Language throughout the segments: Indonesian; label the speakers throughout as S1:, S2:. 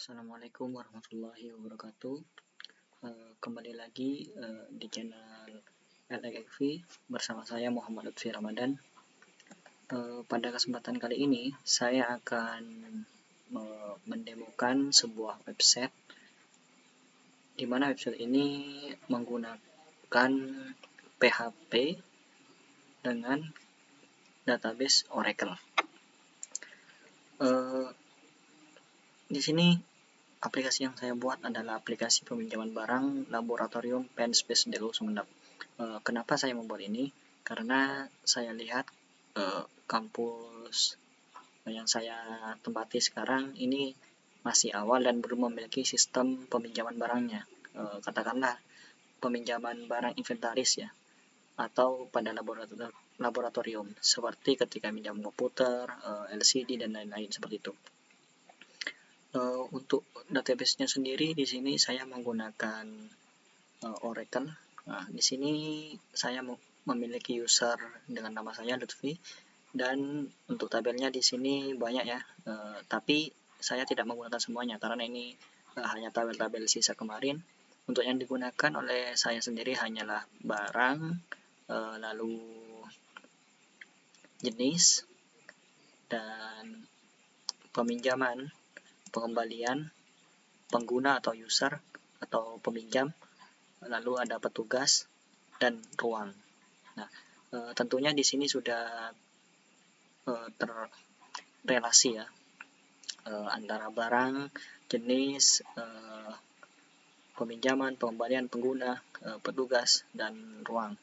S1: Assalamualaikum warahmatullahi wabarakatuh. Kembali lagi di channel LXV bersama saya Muhammad Lutfi Ramadan. Pada kesempatan kali ini saya akan mendemokan sebuah website, di mana website ini menggunakan PHP dengan database Oracle. Di sini aplikasi yang saya buat adalah aplikasi peminjaman barang Laboratorium Pen Space Delu Sumeneb. Kenapa saya membuat ini? Karena saya lihat kampus yang saya tempati sekarang ini masih awal dan belum memiliki sistem peminjaman barangnya. Katakanlah peminjaman barang inventaris ya, atau pada laboratorium seperti ketika minjam komputer, LCD dan lain-lain seperti itu. Untuk database-nya sendiri di sini saya menggunakan Oracle. Nah, di sini saya memiliki user dengan nama saya Lutfi, dan untuk tabelnya di sini banyak ya. Tapi saya tidak menggunakan semuanya karena ini hanya tabel-tabel sisa kemarin. Untuk yang digunakan oleh saya sendiri hanyalah barang, lalu jenis, dan peminjaman, pengembalian, pengguna atau user atau peminjam, lalu ada petugas dan ruang. Nah, tentunya di sini sudah terrelasi ya, antara barang, jenis, peminjaman, pengembalian, pengguna, petugas dan ruang.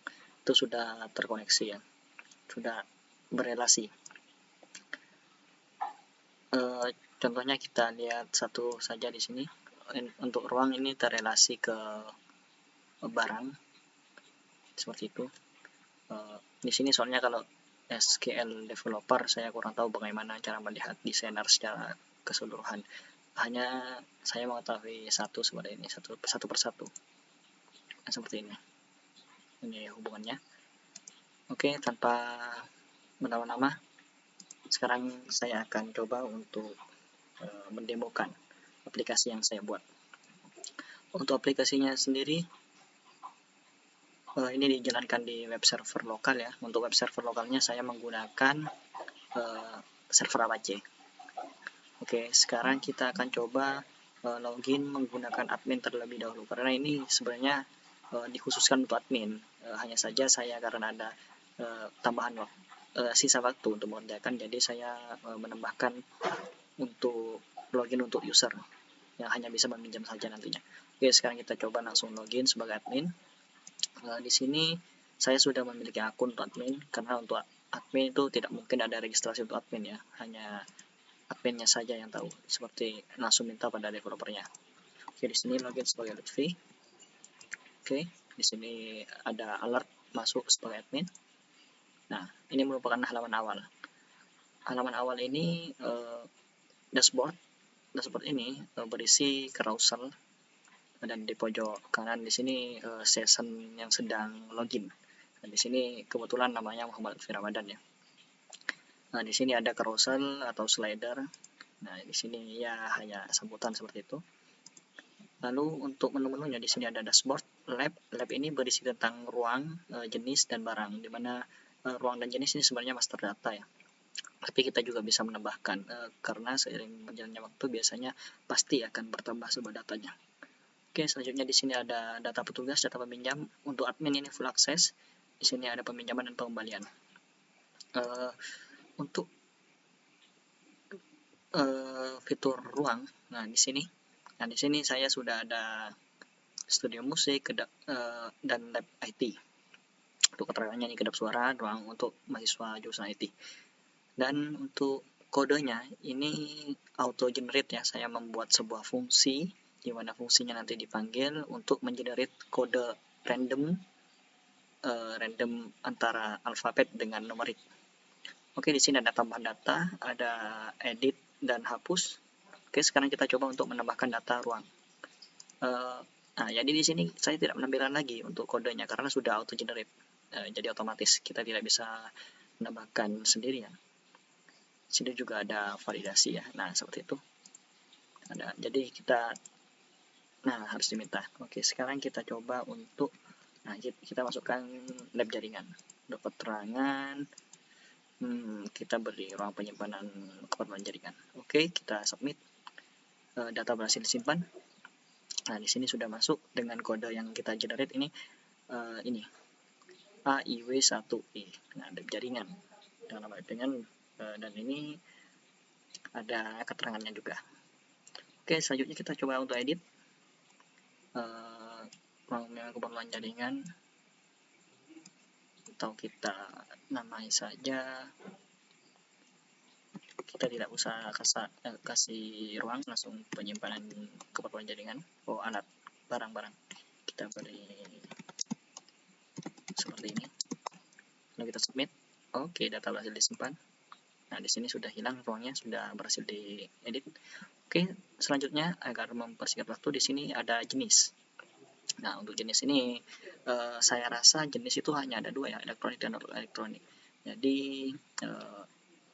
S1: Itu sudah terkoneksi ya, sudah berelasi. Contohnya kita lihat satu saja di sini. Untuk ruang ini terrelasi ke barang seperti itu. Di sini soalnya kalau SQL developer saya kurang tahu bagaimana cara melihat desainer secara keseluruhan. Hanya saya mengetahui satu seperti ini, satu persatu. Nah, seperti ini. Ini hubungannya. Oke, tanpa menama-nama, sekarang saya akan coba untuk mendemokan aplikasi yang saya buat. Untuk aplikasinya sendiri, ini dijalankan di web server lokal ya. Untuk web server lokalnya saya menggunakan server Apache. Oke, sekarang kita akan coba login menggunakan admin terlebih dahulu, karena ini sebenarnya dikhususkan untuk admin. Hanya saja saya karena ada tambahan sisa waktu untuk mengerjakan, jadi saya menambahkan untuk login untuk user yang hanya bisa meminjam saja nantinya. Oke, sekarang kita coba langsung login sebagai admin. Di sini saya sudah memiliki akun untuk admin, karena untuk admin itu tidak mungkin ada registrasi untuk admin ya, hanya adminnya saja yang tahu, seperti langsung minta pada developernya. Oke, di sini login sebagai Lutfi. Oke, di sini ada alert masuk sebagai admin. Nah, ini merupakan halaman awal. Halaman awal ini dashboard ini berisi carousel, dan di pojok kanan di sini session yang sedang login. Dan di sini kebetulan namanya Muhammad Lutfi Ramadan ya. Nah, di sini ada carousel atau slider. Nah, di sini ya hanya sambutan seperti itu. Lalu untuk menu-menunya di sini ada dashboard, lab ini berisi tentang ruang, jenis dan barang, di mana ruang dan jenis ini sebenarnya master data ya. Tapi kita juga bisa menambahkan karena seiring berjalannya waktu biasanya pasti akan bertambah sebuah datanya. Oke, selanjutnya di sini ada data petugas, data peminjam. Untuk admin ini full access. Di sini ada peminjaman dan pengembalian. Untuk fitur ruang, nah di sini saya sudah ada studio musik dan lab IT. Untuk keterangannya ini kedap suara, ruang untuk mahasiswa jurusan IT. Dan untuk kodenya ini auto generate ya. Saya membuat sebuah fungsi di mana fungsinya nanti dipanggil untuk mengenerate kode random antara alfabet dengan numerik. Oke, di sini ada tambahan data, ada edit dan hapus. Oke, sekarang kita coba untuk menambahkan data ruang. Nah, jadi di sini saya tidak menampilkan lagi untuk kodenya karena sudah auto generate. Jadi otomatis kita tidak bisa menambahkan sendirian. Sini juga ada validasi ya. Nah, seperti itu. ada. Jadi kita harus diminta. Oke, sekarang kita coba untuk kita masukkan lab jaringan. Untuk keterangan kita beri ruang penyimpanan keperluan jaringan. Oke, kita submit. Data berhasil disimpan. Nah, di sini sudah masuk dengan kode yang kita generate ini AIW1E. Nah, lab jaringan dengan nama jaringan dan ini ada keterangannya juga. Oke, selanjutnya kita coba untuk edit keperluan jaringan, atau kita namai saja. Kita tidak usah kasih ruang, langsung penyimpanan keperluan jaringan. Alat barang-barang kita beri seperti ini. Lalu kita submit. Oke, data berhasil disimpan. Nah, di sini sudah hilang ruangnya, sudah berhasil diedit. Oke, selanjutnya agar mempersingkat waktu, di sini ada jenis. Nah, untuk jenis ini saya rasa jenis itu hanya ada dua ya, elektronik dan non-elektronik. Jadi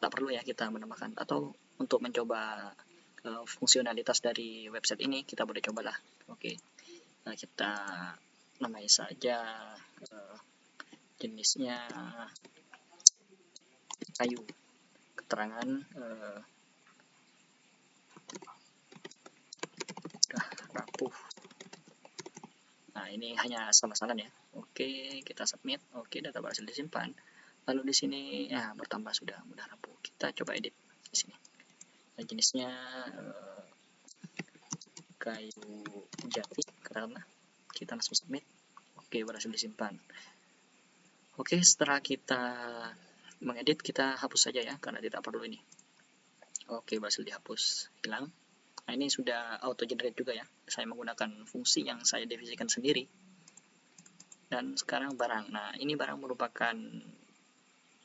S1: tak perlu ya kita menambahkan, atau untuk mencoba fungsionalitas dari website ini kita boleh cobalah. Oke, kita namai saja jenisnya kayu. Keterangan rapuh. Nah, ini hanya sama-sama ya. Oke, kita submit. Oke, data berhasil disimpan. Lalu di sini bertambah sudah mudah rapuh. Kita coba edit di sini. Nah, jenisnya kayu jati, karena kita langsung submit. Oke, berhasil disimpan. Oke, setelah kita mengedit, kita hapus saja ya, karena tidak perlu ini. Oke, berhasil dihapus, hilang. Nah, ini sudah auto generate juga ya. Saya menggunakan fungsi yang saya definisikan sendiri. Dan sekarang barang. Nah, ini barang merupakan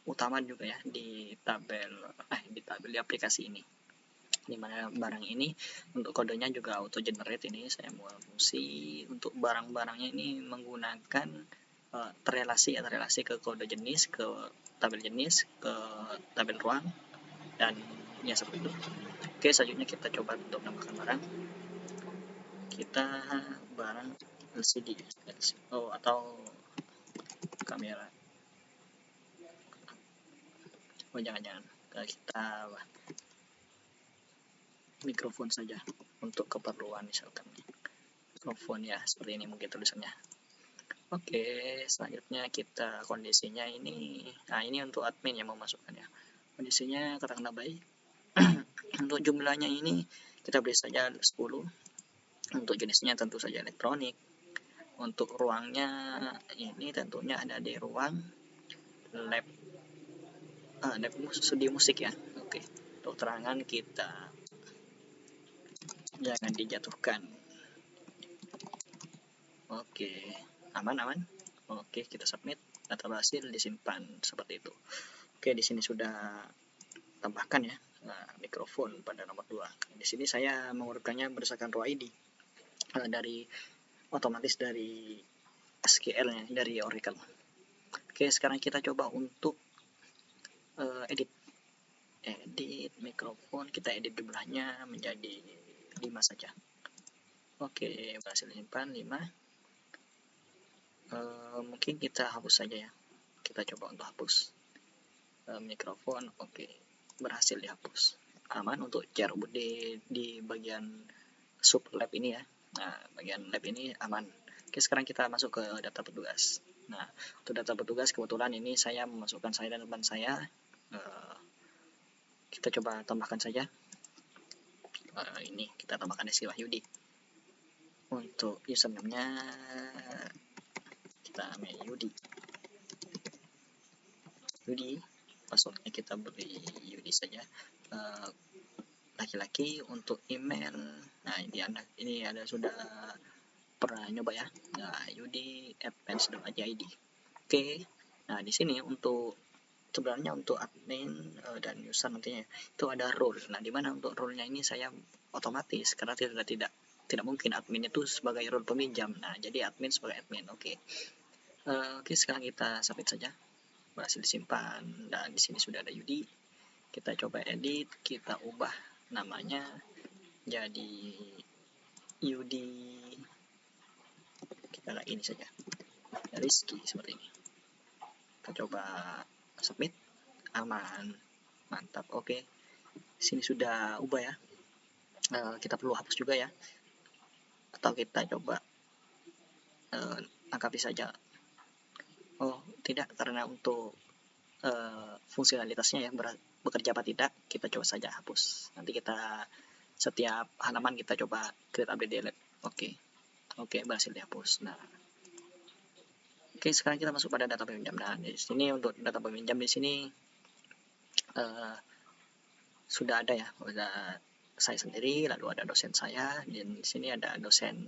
S1: utama juga ya di tabel di aplikasi ini. Dimana barang ini untuk kodenya juga auto generate. Ini saya mau fungsi untuk barang-barangnya ini menggunakan terrelasi ke kode jenis, ke tabel jenis, ke tabel ruang, dan ya seperti itu. Oke, selanjutnya kita coba untuk menambahkan barang. Kita barang LCD atau kamera. Jangan-jangan kita mikrofon saja untuk keperluan, misalkan mikrofon ya, seperti ini mungkin tulisannya. Oke, selanjutnya kita kondisinya ini untuk admin yang memasukkannya. Kondisinya katakanlah baik. Untuk jumlahnya ini kita beri saja 10. Untuk jenisnya tentu saja elektronik. Untuk ruangnya ini tentunya ada di ruang lab studio musik ya. Oke, untuk terangan kita jangan dijatuhkan. Oke, aman. Oke, kita submit. Data berhasil disimpan seperti itu. Oke, di sini sudah tambahkan ya mikrofon pada nomor 2. Di sini saya mengurutkannya berdasarkan row ID dari otomatis dari SQL-nya dari Oracle. Oke, sekarang kita coba untuk edit mikrofon. Kita edit jumlahnya menjadi 5 saja. Oke, berhasil disimpan 5. Mungkin kita hapus saja ya. Kita coba untuk hapus mikrofon. Oke, berhasil dihapus. Aman untuk CRUD di bagian sub lab ini ya. Nah, bagian lab ini aman. Oke, sekarang kita masuk ke data petugas. Nah, untuk data petugas kebetulan ini saya memasukkan saya dan teman saya. Kita coba tambahkan saja. Ini kita tambahkan Rizky Wahyudi. Untuk username-nya kita ambil Yudi. Passwordnya kita beri Yudi saja. Laki-laki. Untuk email, nah ini ada sudah pernah nyoba ya. Nah, yudi@pens.id. Oke. Nah, di sini untuk sebenarnya untuk admin dan user nantinya itu ada role. Nah, dimana untuk role-nya ini saya otomatis karena tidak mungkin admin itu sebagai role peminjam. Nah, jadi admin sebagai admin. Oke, sekarang kita submit saja. Berhasil disimpan dan di sini sudah ada Yudi. Kita coba edit, kita ubah namanya jadi Yudi, kita lihat ini saja, Rizky seperti ini. Kita coba submit, aman, mantap. Oke, sini sudah ubah ya. Kita perlu hapus juga ya, atau kita coba angkapi saja. Oh tidak, karena untuk fungsionalitasnya ya, bekerja apa tidak, kita coba saja hapus. Nanti kita setiap halaman kita coba create update delete. Oke, berhasil dihapus. Nah, oke, sekarang kita masuk pada data peminjam. Nah, di sini untuk data peminjam di sini sudah ada ya, ada saya sendiri, lalu ada dosen saya, dan di sini ada dosen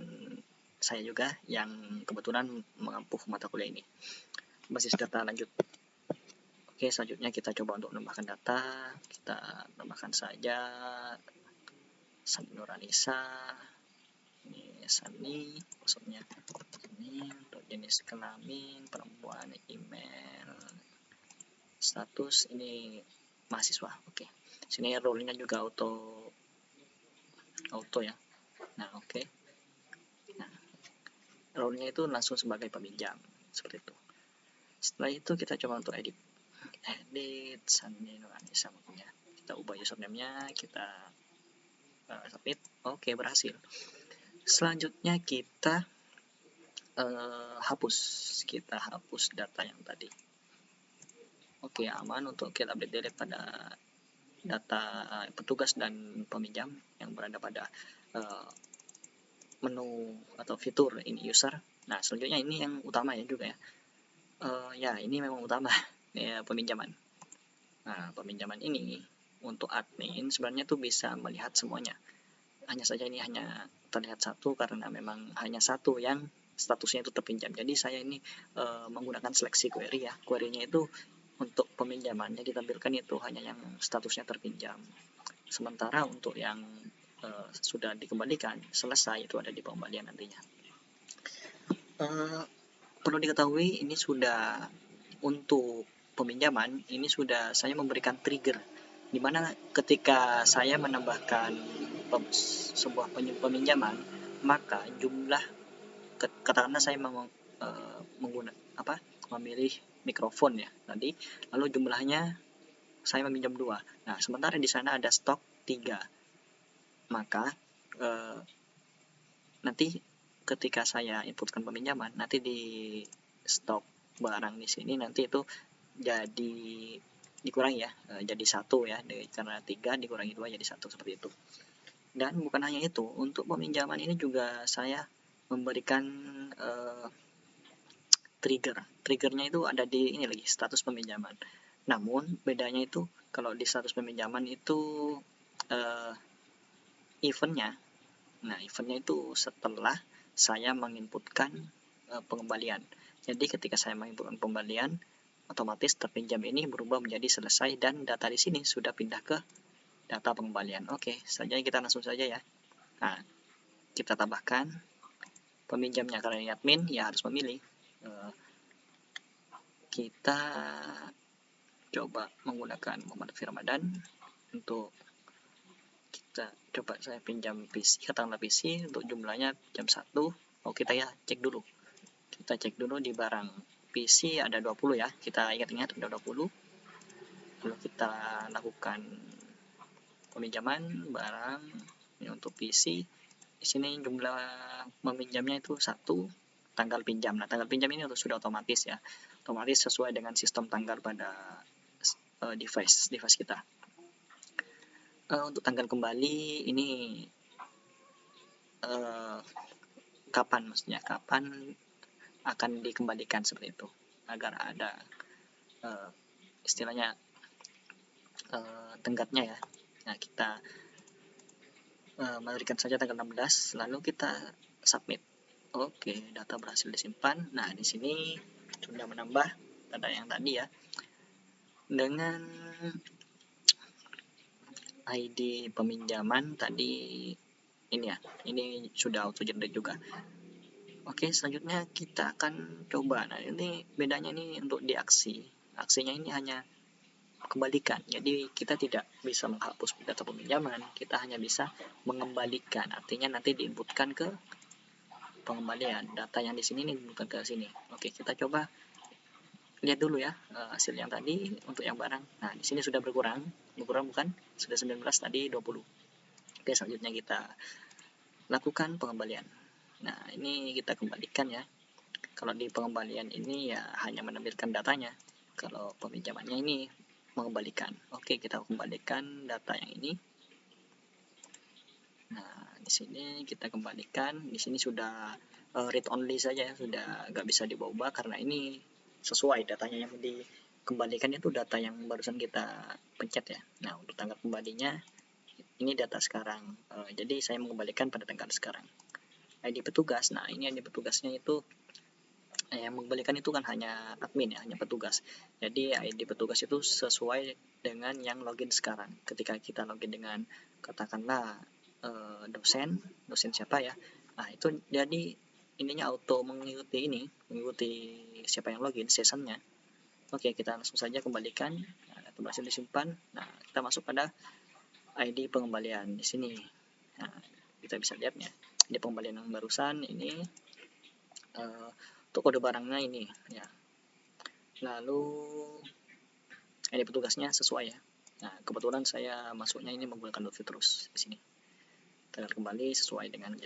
S1: saya juga yang kebetulan mengampu mata kuliah ini. Basis data lanjut. Oke, selanjutnya kita coba untuk menambahkan data. Kita tambahkan saja Sani Nuranisa. Ini Sani, maksudnya ini untuk jenis kelamin, perempuan, email, status, ini mahasiswa. Oke, sini role-nya juga auto ya. Nah, oke. Nah, role-nya itu langsung sebagai peminjam, seperti itu. Setelah itu kita coba untuk edit Sani Nuranisa, makanya kita ubah username-nya, kita submit. Oke, berhasil. Selanjutnya kita hapus data yang tadi. Oke, aman untuk kita update delete pada data petugas dan peminjam yang berada pada menu atau fitur ini user. Nah, selanjutnya ini yang utama ya juga ya. Ya, ini memang utama ya, peminjaman. Nah, peminjaman ini untuk admin sebenarnya tuh bisa melihat semuanya. Hanya saja ini hanya terlihat satu karena memang hanya satu yang statusnya itu terpinjam. Jadi saya ini menggunakan seleksi query ya. Query-nya itu untuk peminjamannya ditampilkan itu hanya yang statusnya terpinjam. Sementara untuk yang sudah dikembalikan selesai itu ada di pengembalian nantinya. Perlu diketahui ini sudah untuk peminjaman, ini sudah saya memberikan trigger, dimana ketika saya menambahkan sebuah peminjaman, maka jumlah, katakanlah saya memilih mikrofon ya tadi, lalu jumlahnya saya meminjam 2. Nah, sementara di sana ada stok 3, maka nanti ketika saya inputkan peminjaman, nanti di stok barang di sini nanti itu jadi dikurangi ya, jadi 1 ya, karena 3 dikurangi 2 jadi 1, seperti itu. Dan bukan hanya itu, untuk peminjaman ini juga saya memberikan triggernya itu ada di ini lagi, status peminjaman. Namun bedanya itu kalau di status peminjaman itu eventnya itu setelah saya menginputkan pengembalian. Jadi ketika saya menginputkan pengembalian, otomatis terpinjam ini berubah menjadi selesai dan data di sini sudah pindah ke data pengembalian. Oke, selanjutnya kita langsung saja ya. Nah, kita tambahkan peminjamnya, karena ini admin ya harus memilih. Kita coba menggunakan Muhammad Firmadan untuk kita coba saya pinjam PC, katakanlah PC untuk jumlahnya jam 1. Oh, kita ya cek dulu. Kita cek dulu di barang PC ada 20 ya. Kita ingat-ingat ada 20. Lalu kita lakukan peminjaman barang ini untuk PC. Di sini jumlah meminjamnya itu 1, tanggal pinjam. Nah, tanggal pinjam ini sudah otomatis ya. Otomatis sesuai dengan sistem tanggal pada device kita. Untuk tanggal kembali ini kapan akan dikembalikan, seperti itu, agar ada istilahnya tenggatnya ya. Nah, kita memberikan saja tanggal 16, lalu kita submit. Oke, data berhasil disimpan. Nah, di sini sudah menambah data yang tadi ya, dengan ID peminjaman tadi ini ya, ini sudah auto generate juga. Oke, selanjutnya kita akan coba. Nah, ini bedanya ini untuk di aksinya ini hanya kembalikan. Jadi kita tidak bisa menghapus data peminjaman, kita hanya bisa mengembalikan. Artinya nanti diinputkan ke pengembalian. Data yang di sini diinputkan ke sini. Oke, kita coba lihat dulu ya hasil yang tadi untuk yang barang. Nah, di sini sudah berkurang bukan? Sudah 19, tadi 20. Oke, selanjutnya kita lakukan pengembalian. Nah, ini kita kembalikan ya. Kalau di pengembalian ini ya hanya menampilkan datanya. Kalau peminjamannya ini mengembalikan. Oke, kita kembalikan data yang ini. Nah, di sini kita kembalikan. Di sini sudah read only saja, sudah nggak bisa diubah karena ini sesuai datanya yang dikembalikan itu data yang barusan kita pencet ya. Nah, untuk tanggal kembalinya ini data sekarang. Jadi saya mengembalikan pada tanggal sekarang. ID petugas. Nah, ini ID petugasnya itu yang mengembalikan itu kan hanya admin ya, hanya petugas. Jadi ID petugas itu sesuai dengan yang login sekarang. Ketika kita login dengan katakanlah dosen siapa ya, nah itu jadi ininya auto mengikuti siapa yang login sessionnya. Oke, kita langsung saja kembalikan. Nah, itu berhasil disimpan. Nah, kita masuk pada ID pengembalian di sini. Nah, kita bisa lihatnya di pengembalian yang barusan ini. Untuk kode barangnya ini ya. Lalu ID petugasnya sesuai ya. Nah, kebetulan saya masuknya ini menggunakan Citrus di sini. Tanggal kembali sesuai dengan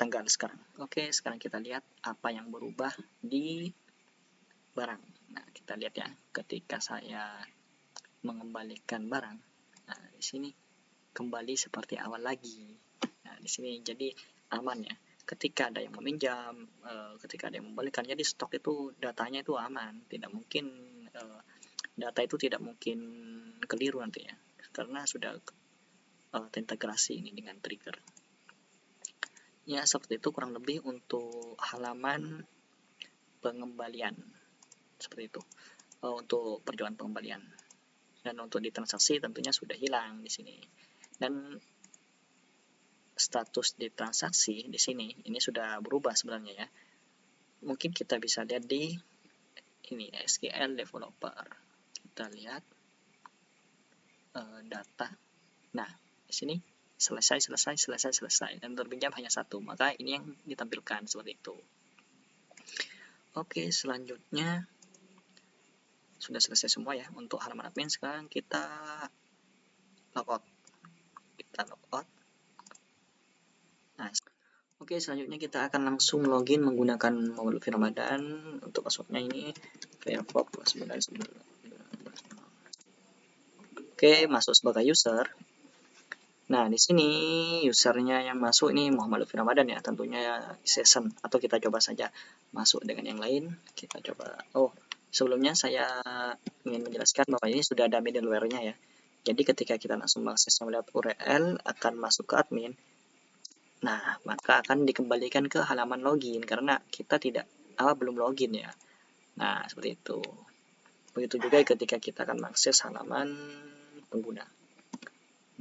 S1: tanggal sekarang. Oke, sekarang kita lihat apa yang berubah di barang. Nah, kita lihat ya, ketika saya mengembalikan barang, nah di sini kembali seperti awal lagi. Nah, di sini jadi aman ya. Ketika ada yang meminjam, ketika ada yang membalikan, jadi stok itu datanya itu aman, tidak mungkin data itu tidak mungkin keliru nantinya karena sudah terintegrasi ini dengan trigger. Ya, seperti itu kurang lebih untuk halaman pengembalian. Seperti itu untuk perjalanan pengembalian. Dan untuk di transaksi tentunya sudah hilang di sini. Dan status di transaksi di sini ini sudah berubah sebenarnya ya. Mungkin kita bisa lihat di ini SQL developer. Kita lihat data. Nah, di sini selesai dan terpinjam hanya satu, maka ini yang ditampilkan seperti itu. Oke, selanjutnya sudah selesai semua ya untuk halaman admin. Sekarang kita logout. Nah, oke, selanjutnya kita akan langsung login menggunakan Maulud Ramadan. Untuk passwordnya ini Firefox 99. Oke, masuk sebagai user. Nah, di sini usernya yang masuk ini Muhammad Lutfi Ramadan ya, tentunya session, atau kita coba saja masuk dengan yang lain. Kita coba. Oh, sebelumnya saya ingin menjelaskan bahwa ini sudah ada middleware-nya ya. Jadi ketika kita langsung mengakses melihat URL akan masuk ke admin. Nah, maka akan dikembalikan ke halaman login karena kita belum login ya. Nah, seperti itu. Begitu juga ketika kita akan mengakses halaman pengguna.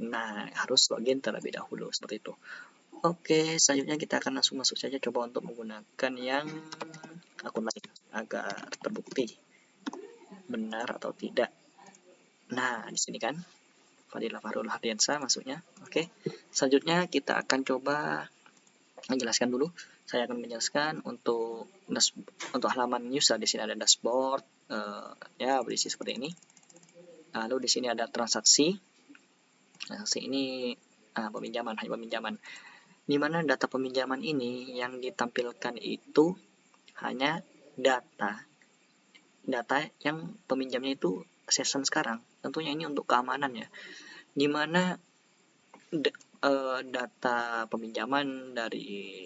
S1: Nah, harus login terlebih dahulu seperti itu. Oke, selanjutnya kita akan langsung masuk saja coba untuk menggunakan yang akun lain agar terbukti benar atau tidak. Nah, di sini kan Fadila Fahrul Hardiansa masuknya. Oke, selanjutnya kita akan coba menjelaskan dulu. Saya akan menjelaskan untuk halaman user. Di sini ada dashboard, ya berisi seperti ini. Lalu di sini ada transaksi. Transaksi ini peminjaman, hanya peminjaman. Di mana data peminjaman ini yang ditampilkan itu hanya data yang peminjamnya itu session sekarang. Tentunya ini untuk keamanan ya. Di mana data peminjaman dari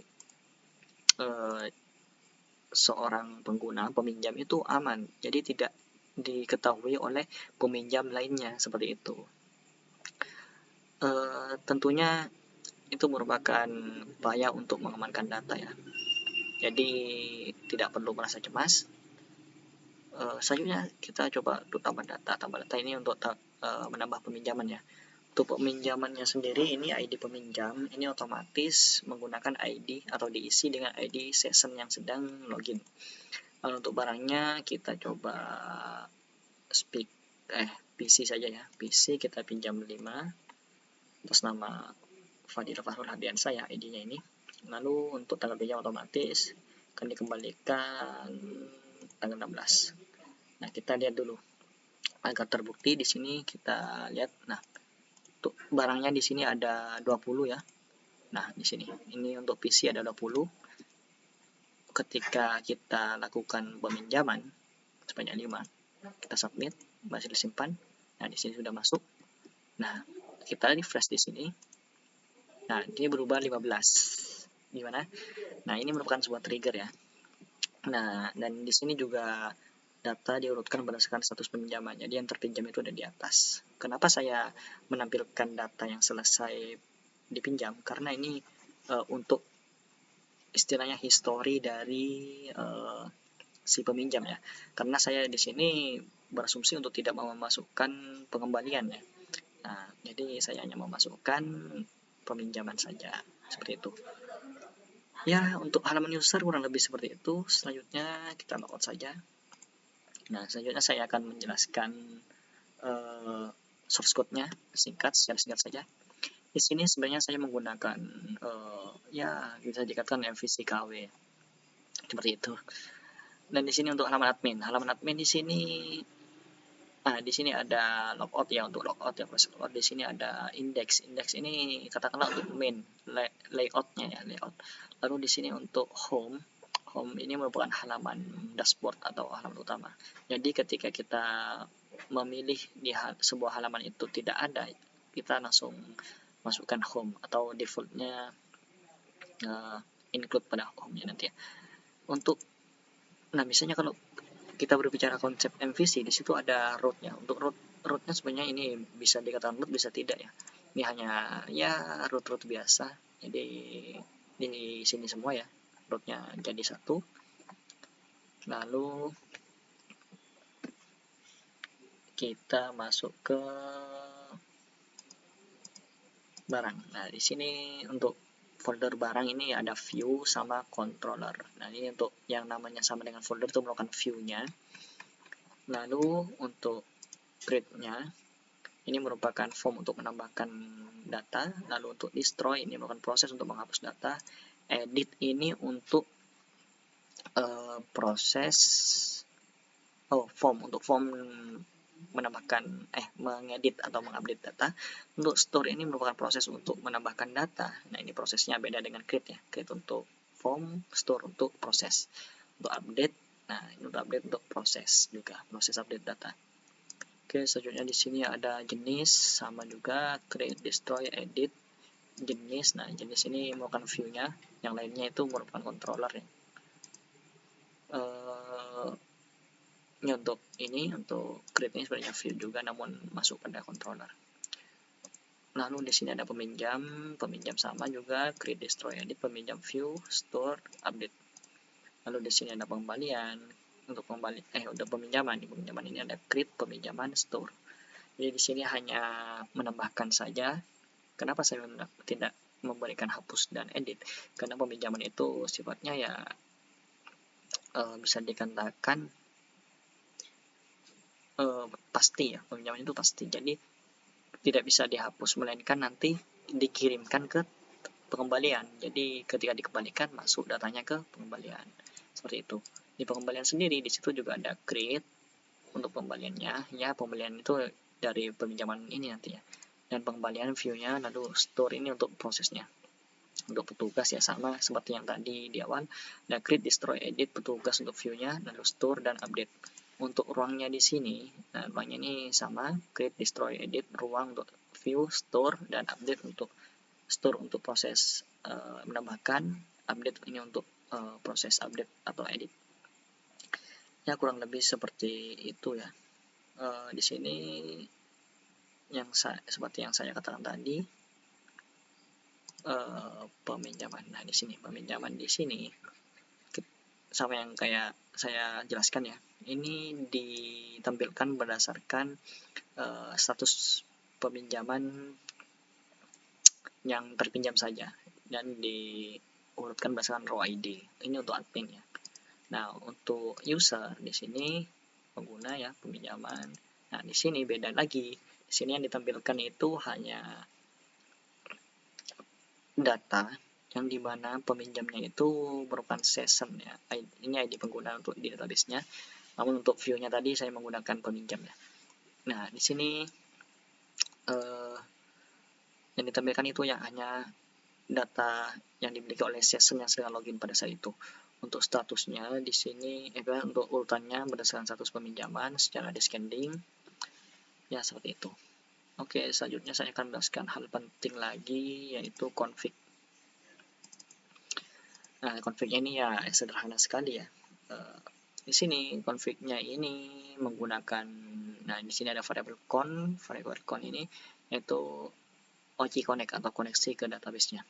S1: seorang pengguna peminjam itu aman. Jadi tidak diketahui oleh peminjam lainnya seperti itu. Tentunya itu merupakan upaya untuk mengamankan data ya. Jadi tidak perlu merasa cemas. Selanjutnya kita coba untuk tambah data ini untuk menambah peminjaman ya. Untuk peminjamannya sendiri ini ID peminjam ini otomatis menggunakan ID atau diisi dengan ID session yang sedang login. Lalu untuk barangnya kita coba speak PC saja ya. PC kita pinjam 5 atas nama Fadil Fahrul Hardiansa ya, ID-nya ini. Lalu untuk tanggal pinjam otomatis akan dikembalikan tanggal 16. Nah, kita lihat dulu agar terbukti. Di sini kita lihat. Nah, untuk barangnya di sini ada 20 ya. Nah, di sini ini untuk PC ada 20. Ketika kita lakukan peminjaman sebanyak 5, kita submit, masih disimpan. Nah, di sini sudah masuk. Nah, kita refresh di sini. Nah, ini berubah 15. Gimana? Nah, ini merupakan sebuah trigger ya. Nah, dan di sini juga data diurutkan berdasarkan status pinjaman. Jadi yang terpinjam itu ada di atas. Kenapa saya menampilkan data yang selesai dipinjam? Karena ini untuk istilahnya history dari si peminjam ya. Karena saya di sini berasumsi untuk tidak memasukkan pengembalian ya. Nah, jadi saya hanya memasukkan peminjaman saja, seperti itu. Ya, untuk halaman user kurang lebih seperti itu. Selanjutnya kita logout saja. Nah, selanjutnya saya akan menjelaskan source code-nya secara singkat saja. Di sini sebenarnya saya menggunakan ya bisa dikatakan MVC KW seperti itu. Dan di sini untuk halaman admin di sini di sini ada logout ya, untuk logout ya, proses logout. Di sini ada index ini katakanlah untuk main layoutnya ya, layout. Lalu di sini untuk home ini merupakan halaman dashboard atau halaman utama. Jadi ketika kita memilih di sebuah halaman itu tidak ada, kita langsung masukkan home atau defaultnya include pada home-nya nanti ya. Nah, misalnya kalau kita berbicara konsep MVC, di situ ada root-nya. Untuk root-nya sebenarnya ini bisa dikatakan root, bisa tidak ya. Ini hanya ya root biasa. Jadi di sini semua ya, root-nya jadi 1. Lalu kita masuk ke barang. Nah, di sini untuk folder barang ini ada view sama controller. Nah, ini untuk yang namanya sama dengan folder itu merupakan view-nya. Lalu untuk create-nya ini merupakan form untuk menambahkan data. Lalu untuk destroy ini merupakan proses untuk menghapus data. Edit ini untuk proses form, untuk form menambahkan mengedit atau mengupdate data. Untuk store ini merupakan proses untuk menambahkan data. Nah, ini prosesnya beda dengan create ya. Create untuk form, store untuk proses. Untuk update, nah ini untuk update untuk proses juga, proses update data. Oke, selanjutnya di sini ada jenis, sama juga create, destroy, edit, jenis. Nah, jenis ini merupakan view-nya, yang lainnya itu merupakan controller ya. Ini untuk create ini sebenarnya view juga, namun masuk pada controller. Lalu di sini ada peminjam sama juga create, destroy, edit, peminjam, view, store, update. Lalu di sini ada pengembalian. Untuk untuk peminjaman. Di peminjaman ini ada create, peminjaman, store. Jadi di sini hanya menambahkan saja. Kenapa saya tidak memberikan hapus dan edit? Karena peminjaman itu sifatnya ya bisa dikatakan pasti ya, peminjaman itu pasti. Jadi tidak bisa dihapus, melainkan nanti dikirimkan ke pengembalian. Jadi ketika dikembalikan masuk datanya ke pengembalian. Seperti itu. Di pengembalian sendiri di situ juga ada create untuk pengembaliannya. Ya, pengembalian itu dari peminjaman ini nanti ya. Dan pengembalian view-nya, lalu store ini untuk prosesnya. Untuk petugas ya sama seperti yang tadi di awal. Ada create, destroy, edit, petugas untuk view-nya, lalu store dan update. Untuk ruangnya di sini, nah ruangnya ini sama, create, destroy, edit, ruang untuk view, store, dan update untuk store untuk proses menambahkan, update ini untuk proses update atau edit. Ya, kurang lebih seperti itu ya. Di sini seperti yang saya katakan tadi, peminjaman. Nah, di sini peminjaman di sini sama yang kayak saya jelaskan ya. Ini ditampilkan berdasarkan status peminjaman yang terpinjam saja dan diurutkan berdasarkan row ID. Ini untuk admin ya. Nah, untuk user di sini pengguna ya, peminjaman. Nah, di sini beda lagi. Di sini yang ditampilkan itu hanya data yang dimana peminjamnya itu merupakan session ya. Ini ID pengguna untuk di database-nya. Namun untuk view-nya tadi saya menggunakan peminjamnya. Nah, di sini yang ditampilkan itu ya hanya data yang dimiliki oleh session yang sedang login pada saat itu. Untuk statusnya di sini untuk urutannya berdasarkan status peminjaman secara descending ya seperti itu. Oke, selanjutnya saya akan menjelaskan hal penting lagi yaitu config. Nah, config-nya ini ya sederhana sekali ya. Di sini config-nya ini menggunakan, nah di sini ada variable con ini yaitu OC connect atau koneksi ke database-nya.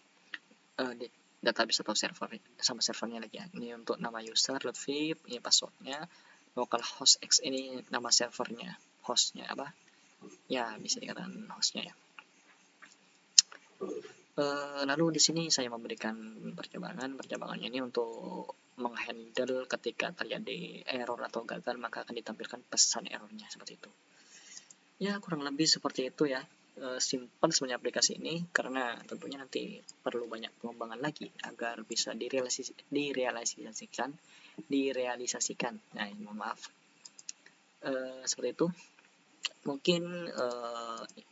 S1: Database atau server sama servernya lagi ya. Ini untuk nama user, Lutfi, ini passwordnya, localhost x ini nama servernya, hostnya apa? Ya bisa dikatakan hostnya ya. Lalu di sini saya memberikan percabangannya ini untuk menghandle ketika terjadi error atau gagal maka akan ditampilkan pesan errornya seperti itu. Ya kurang lebih seperti itu ya. Simple sebenarnya aplikasi ini karena tentunya nanti perlu banyak pengembangan lagi agar bisa direalisasikan. Nah, mohon maaf. Seperti itu. Mungkin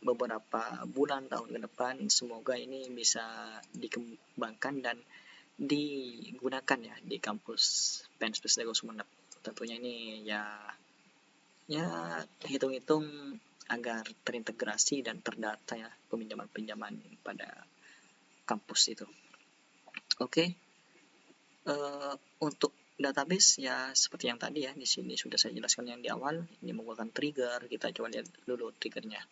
S1: beberapa bulan tahun ke depan semoga ini bisa dikembangkan dan digunakan ya di kampus Penspes Lego Sumeneb. Tentunya ini ya hitung-hitung agar terintegrasi dan terdata ya peminjaman-pinjaman pada kampus itu. Oke. Untuk database ya seperti yang tadi ya, di sini sudah saya jelaskan yang di awal. Ini menggunakan trigger, kita coba lihat dulu triggernya.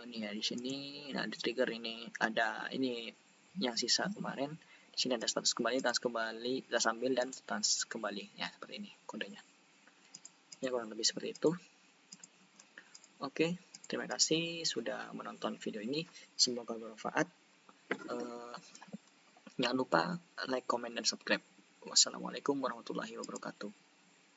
S1: Ini ya di sini, nah di trigger ini ada ini yang sisa kemarin. Di sini ada status kembali, kita ambil dan status kembali ya seperti ini kodenya. Ya kurang lebih seperti itu. Oke, terima kasih sudah menonton video ini. Semoga bermanfaat. Jangan lupa like, comment, dan subscribe. Wassalamualaikum warahmatullahi wabarakatuh.